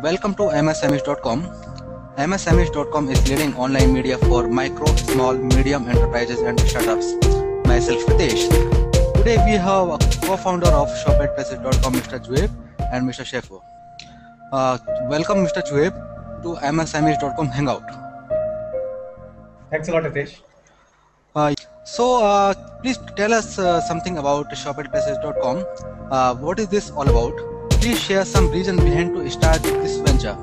Welcome to msmh.com. msmh.com is leading online media for micro, small, medium enterprises and startups. Myself Ritesh. Today we have a co-founder of shopatplaces.com, Mr. Juaib and Mr. Shefo. Welcome Mr. Juaib to msmh.com Hangout. Thanks a lot, Ritesh. Please tell us something about shopatplaces.com. What is this all about? Please share some reason behind to start this venture.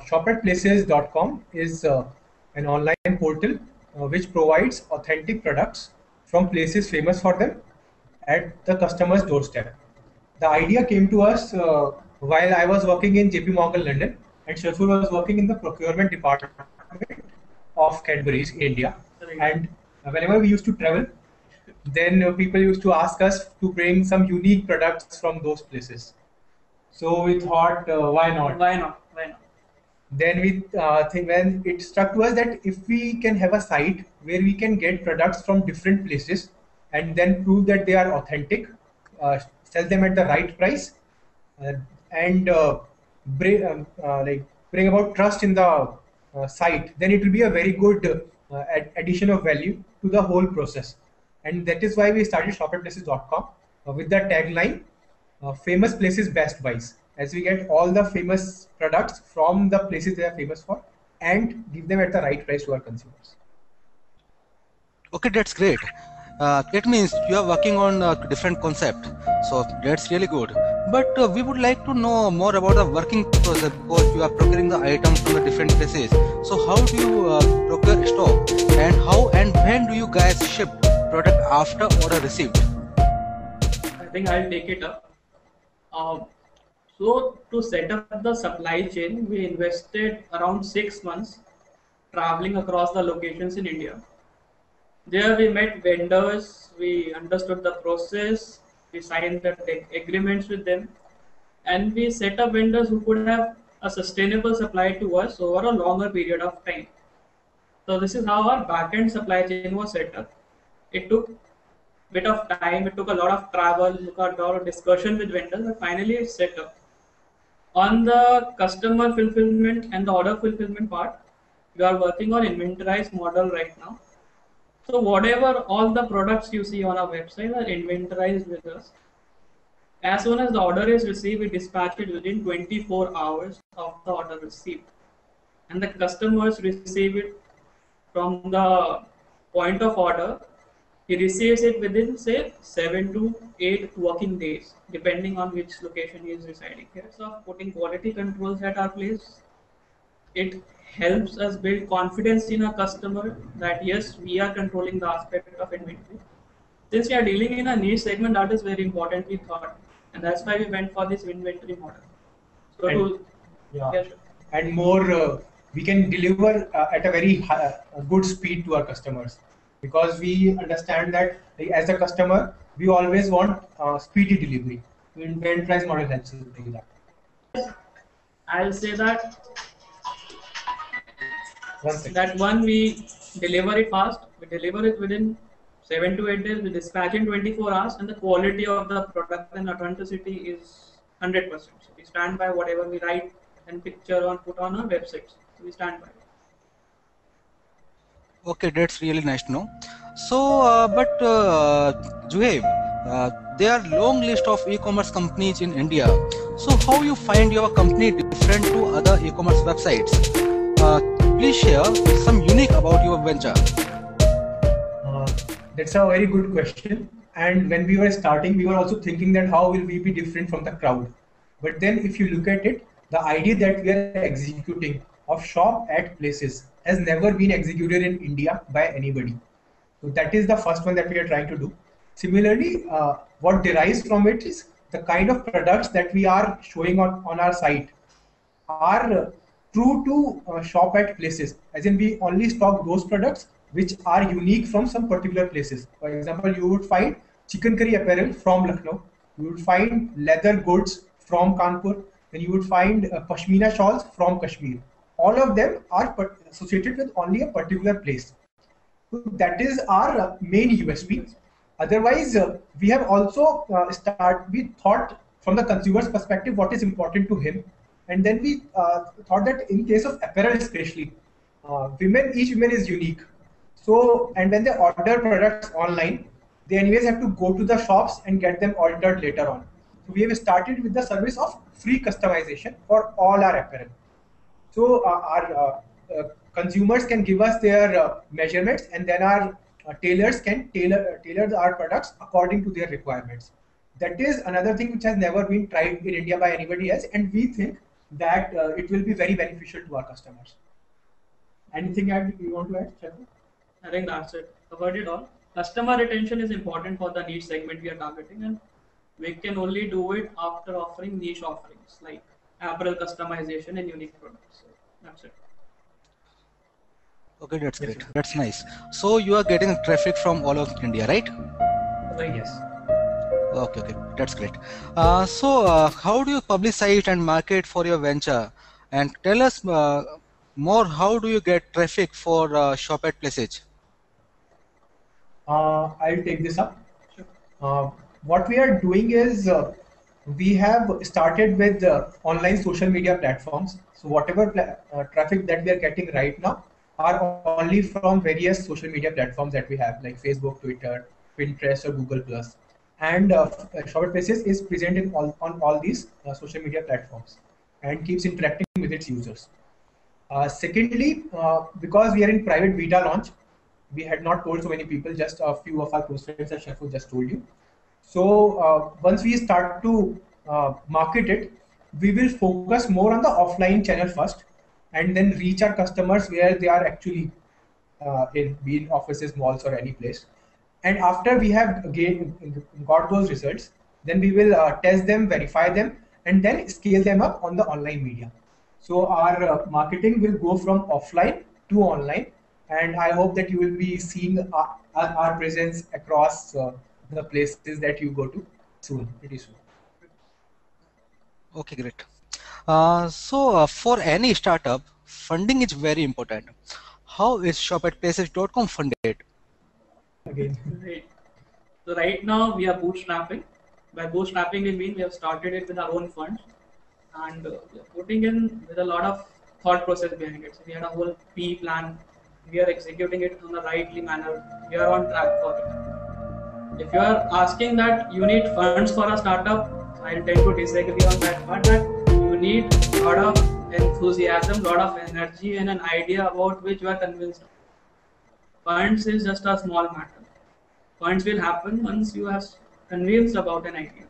Shopatplaces.com is an online portal which provides authentic products from places famous for them at the customer's doorstep. The idea came to us while I was working in JP Morgan London and Shafur was working in the procurement department of Cadbury's in India. And whenever we used to travel, then people used to ask us to bring some unique products from those places. So we thought, why not? Why not? Why not? Then we think when it struck to us that if we can have a site where we can get products from different places and then prove that they are authentic, sell them at the right price, and bring about trust in the site, then it will be a very good addition of value to the whole process. And that is why we started shopatplaces.com with the tagline, famous places best buys, as we get all the famous products from the places they are famous for and give them at the right price to our consumers. Okay, that's great. It means you are working on a different concept, so that's really good. But we would like to know more about the working process because you are procuring the items from the different places. So how do you procure stock, and how and when do you guys ship product after order received? I think I'll take it up. So to set up the supply chain, we invested around 6 months traveling across the locations in India. There we met vendors, we understood the process, we signed the agreements with them, and we set up vendors who could have a sustainable supply to us over a longer period of time. So this is how our back-end supply chain was set up. It took a bit of time, it took a lot of travel, took a lot of discussion with vendors, but finally it's set up. On the customer fulfillment and the order fulfillment part, we are working on inventorized model right now. So whatever all the products you see on our website are inventorized with us. As soon as the order is received, we dispatch it within 24 hours of the order received. And the customers receive it from the point of order. He receives it within, say, 7 to 8 working days, depending on which location he is residing. So putting quality controls at our place, it helps us build confidence in our customer that yes, we are controlling the aspect of inventory. Since we are dealing in a niche segment, that is very important, we thought, and that's why we went for this inventory model. So and more, we can deliver at a very good speed to our customers, because we understand that as a customer, we always want speedy delivery. The inventorized model helps us do that. I'll say that we deliver it fast, we deliver it within 7 to 8 days, we dispatch in 24 hours, and the quality of the product and authenticity is 100%. So we stand by whatever we write and picture on put on our websites. So we stand by it. Okay, that's really nice to know. So, Juhaib, there are long list of e-commerce companies in India. So how you find your company different to other e-commerce websites? Please share some unique about your venture. That's a very good question. And when we were starting, we were also thinking that how will we be different from the crowd? But then if you look at it, the idea that we are executing of shop at places has never been executed in India by anybody. So that is the first one that we are trying to do. Similarly, what derives from it is the kind of products that we are showing on our site are true to shop at places, as in we only stock those products which are unique from some particular places. For example, you would find chicken curry apparel from Lucknow, you would find leather goods from Kanpur, then you would find pashmina shawls from Kashmir. All of them are associated with only a particular place. So that is our main USP. Otherwise, we have also we thought from the consumer's perspective, what is important to him. And then we thought that in case of apparel especially, each woman is unique. So, and when they order products online, they anyways have to go to the shops and get them altered later on. So we have started with the service of free customization for all our apparel. So our consumers can give us their measurements, and then our tailors can tailor our products according to their requirements. That is another thing which has never been tried in India by anybody else, and we think that it will be very beneficial to our customers. Anything you want to add, Shaibu? I think that's it. Covered it all. Customer retention is important for the niche segment we are targeting, and we can only do it after offering niche offerings like apparel customization and unique products. So that's it. Okay, that's Yes, great. sir. That's nice. So you are getting traffic from all of India, right? Right. Yes. Okay, okay, that's great. How do you publicize and market for your venture? And tell us more. How do you get traffic for Shop at Places? I'll take this up. Sure. What we are doing is we have started with online social media platforms. So whatever traffic that we are getting right now are only from various social media platforms that we have, like Facebook, Twitter, Pinterest, or Google Plus. And Shop at Places is present in on all these social media platforms and keeps interacting with its users. Secondly, because we are in private beta launch, we had not told so many people, just a few of our close friends, as Shafu just told you. So once we start to market it, we will focus more on the offline channel first, and then reach our customers where they are actually be in offices, malls, or any place. And after we have got those results, then we will test them, verify them, and then scale them up on the online media. So our marketing will go from offline to online, and I hope that you will be seeing our presence across the places that you go to soon, pretty soon. Okay, great. For any startup, funding is very important. How is shopatplaces.com funded? Again, Right. So right now we are bootstrapping. By bootstrapping, we mean we have started it with our own funds, and we are putting in with a lot of thought process behind it. So we had a whole P plan. We are executing it on the rightly manner. We are on track for it. If you are asking that you need funds for a startup, I tend to disagree on that part. That you need a lot of enthusiasm, lot of energy, and an idea about which you are convinced of. Funds is just a small matter. Funds will happen once you are convinced about an idea.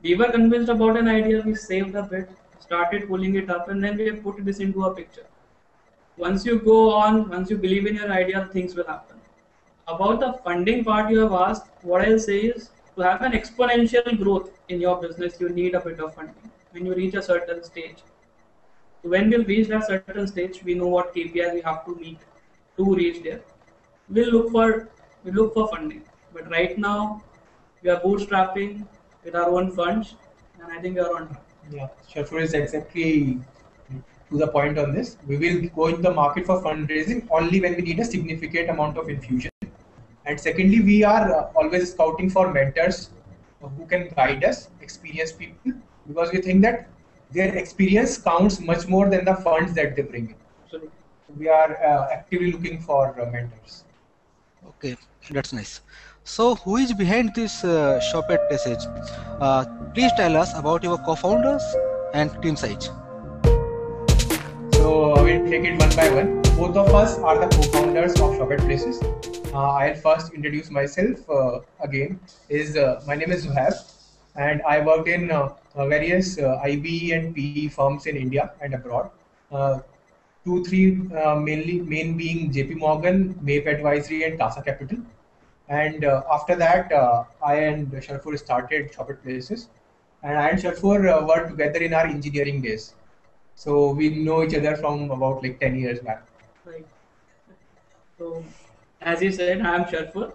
We were convinced about an idea, we saved a bit, started pulling it up, and then we have put this into a picture. Once you go on, once you believe in your idea, things will happen. About the funding part you have asked, what I'll say is to have an exponential growth in your business, you need a bit of funding when you reach a certain stage. So when we'll reach that certain stage, we know what KPI we have to meet to reach there. We look for funding. But right now we are bootstrapping with our own funds, and I think we are on track. yeah, Shafur is exactly to the point on this. We will go in the market for fundraising only when we need a significant amount of infusion. And secondly, we are always scouting for mentors who can guide us, experienced people, because we think that their experience counts much more than the funds that they bring in. Absolutely. We are actively looking for mentors. Okay, that's nice. So, who is behind this Shop at Places? Please tell us about your co-founders and team size. So we'll take it one by one. Both of us are the co-founders of Shop at Places. I'll first introduce myself again. My name is Zuhaib, and I worked in various IB and PE firms in India and abroad. Two, three main being JP Morgan, MAPE Advisory, and Tata Capital. And after that, I and Sharfur started Shop at Places, and I and Sharfur worked together in our engineering days. So we know each other from about like 10 years back. Right. So, as you said, I am Sharfur.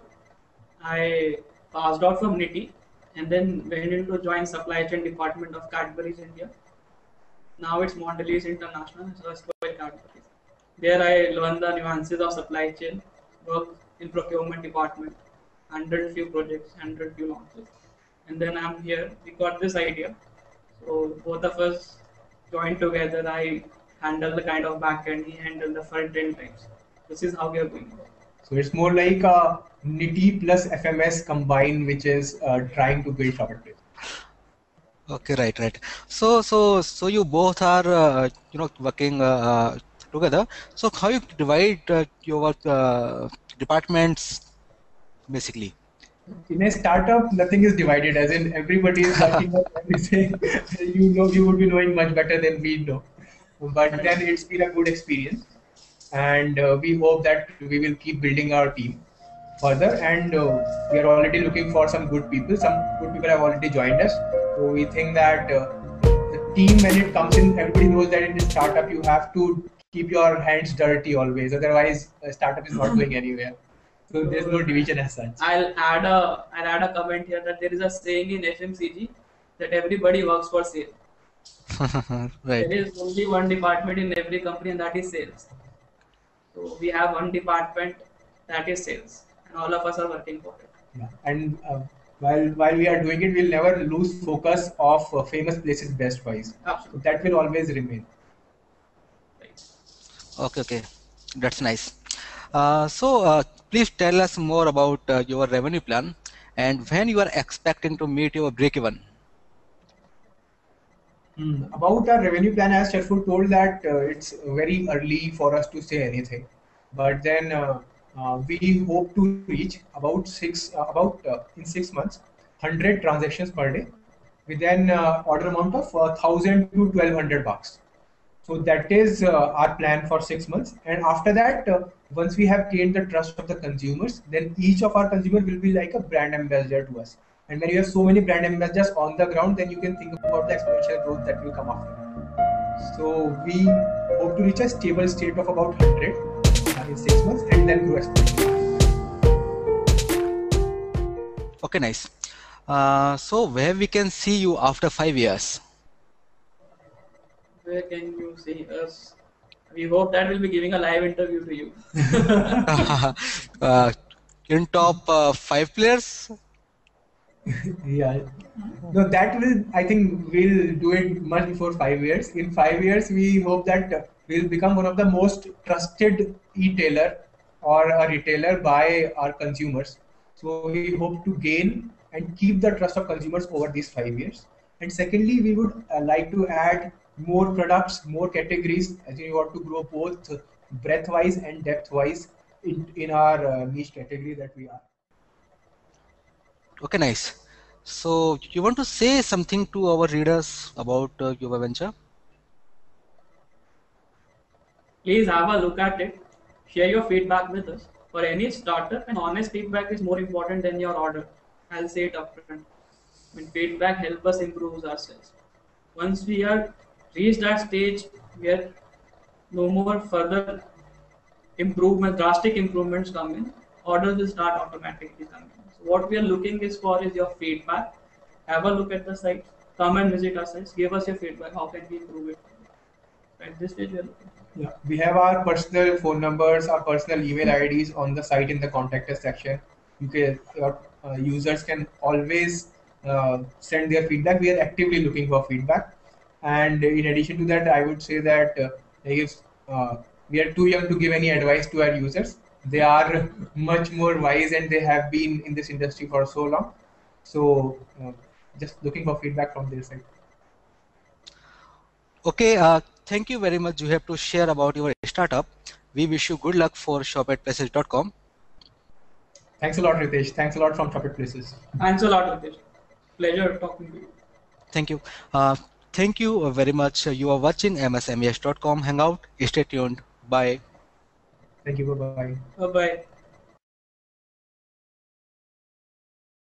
I passed out from NITI and then went into join supply chain department of Cadbury's India. Now it's Mondelez International, so it's called Cadbury's. There I learned the nuances of supply chain, worked in procurement department, handled few projects, handled few launches. And then I'm here. We got this idea So both of us joined together. I handle the kind of backend, he handled the front end types. This is how we are going. So it's more like a Nitty plus FMS combined, which is trying to build Shop at Places. Okay, right. So you both are working together. So how you divide your departments basically? In a startup, nothing is divided, as in everybody is working on everything. You would be knowing much better than we know. But then it's been a good experience, and we hope that we will keep building our team further. And we are already looking for some good people. Some good people have already joined us. So we think that the team, when it comes in, everybody knows that in this startup you have to keep your hands dirty always. Otherwise, a startup is not going anywhere. So there's no division as such. I'll add a comment here that there is a saying in FMCG that everybody works for sale. Right. There is only one department in every company, and that is sales. So we have one department that is sales, and all of us are working for it. Yeah. And while we are doing it, we'll never lose focus of famous places best wise. Absolutely. That will always remain. Right. Okay, that's nice. Please tell us more about your revenue plan and when you are expecting to meet your break even. About our revenue plan, as Sharful told that it's very early for us to say anything, but then we hope to reach in 6 months 100 transactions per day with an order amount of 1,000 to 1,200 bucks. So that is our plan for 6 months, and after that, once we have gained the trust of the consumers, then each of our consumer will be like a brand ambassador to us. And when you have so many brand ambassadors on the ground, then you can think about the exponential growth that will come after. So we hope to reach a stable state of about 100 in 6 months, and then grow exponentially. Okay, nice. So where we can see you after 5 years? Where can you see us? We hope that we'll be giving a live interview to you. In top 5 players? Yeah. No, that will, I think we'll do it much before 5 years. In 5 years, we hope that we'll become one of the most trusted e-tailer or a retailer by our consumers. So we hope to gain and keep the trust of consumers over these 5 years. And secondly, we would like to add more products, more categories, as we want to grow both breadth-wise and depth-wise in our niche category that we are. Okay, nice. So you want to say something to our readers about your venture? Please have a look at it. Share your feedback with us. For any startup, and honest feedback is more important than your order. I'll say it upfront. When feedback helps us improve ourselves. Once we are reached that stage where no more further drastic improvements come in, orders will start automatically coming in. So what we are looking is your feedback. Have a look at the site. Come and visit our sites. Give us your feedback. How can we improve it? At this stage, we are looking. Yeah, we have our personal phone numbers, our personal email IDs on the site in the contact us section. Your users can always send their feedback. We are actively looking for feedback. And in addition to that, I would say that if we are too young to give any advice to our users, they are much more wise and they have been in this industry for so long. So just looking for feedback from their side. Okay, thank you very much, Juhaib, to share about your startup. We wish you good luck for shopatplaces.com. Thanks a lot, Ritesh. Thanks a lot from Shop at Places. Thanks a lot, Ritesh. Pleasure talking to you. Thank you. Thank you very much. You are watching msmes.com Hangout. Stay tuned. Bye. Thank you. Bye-bye. Bye-bye.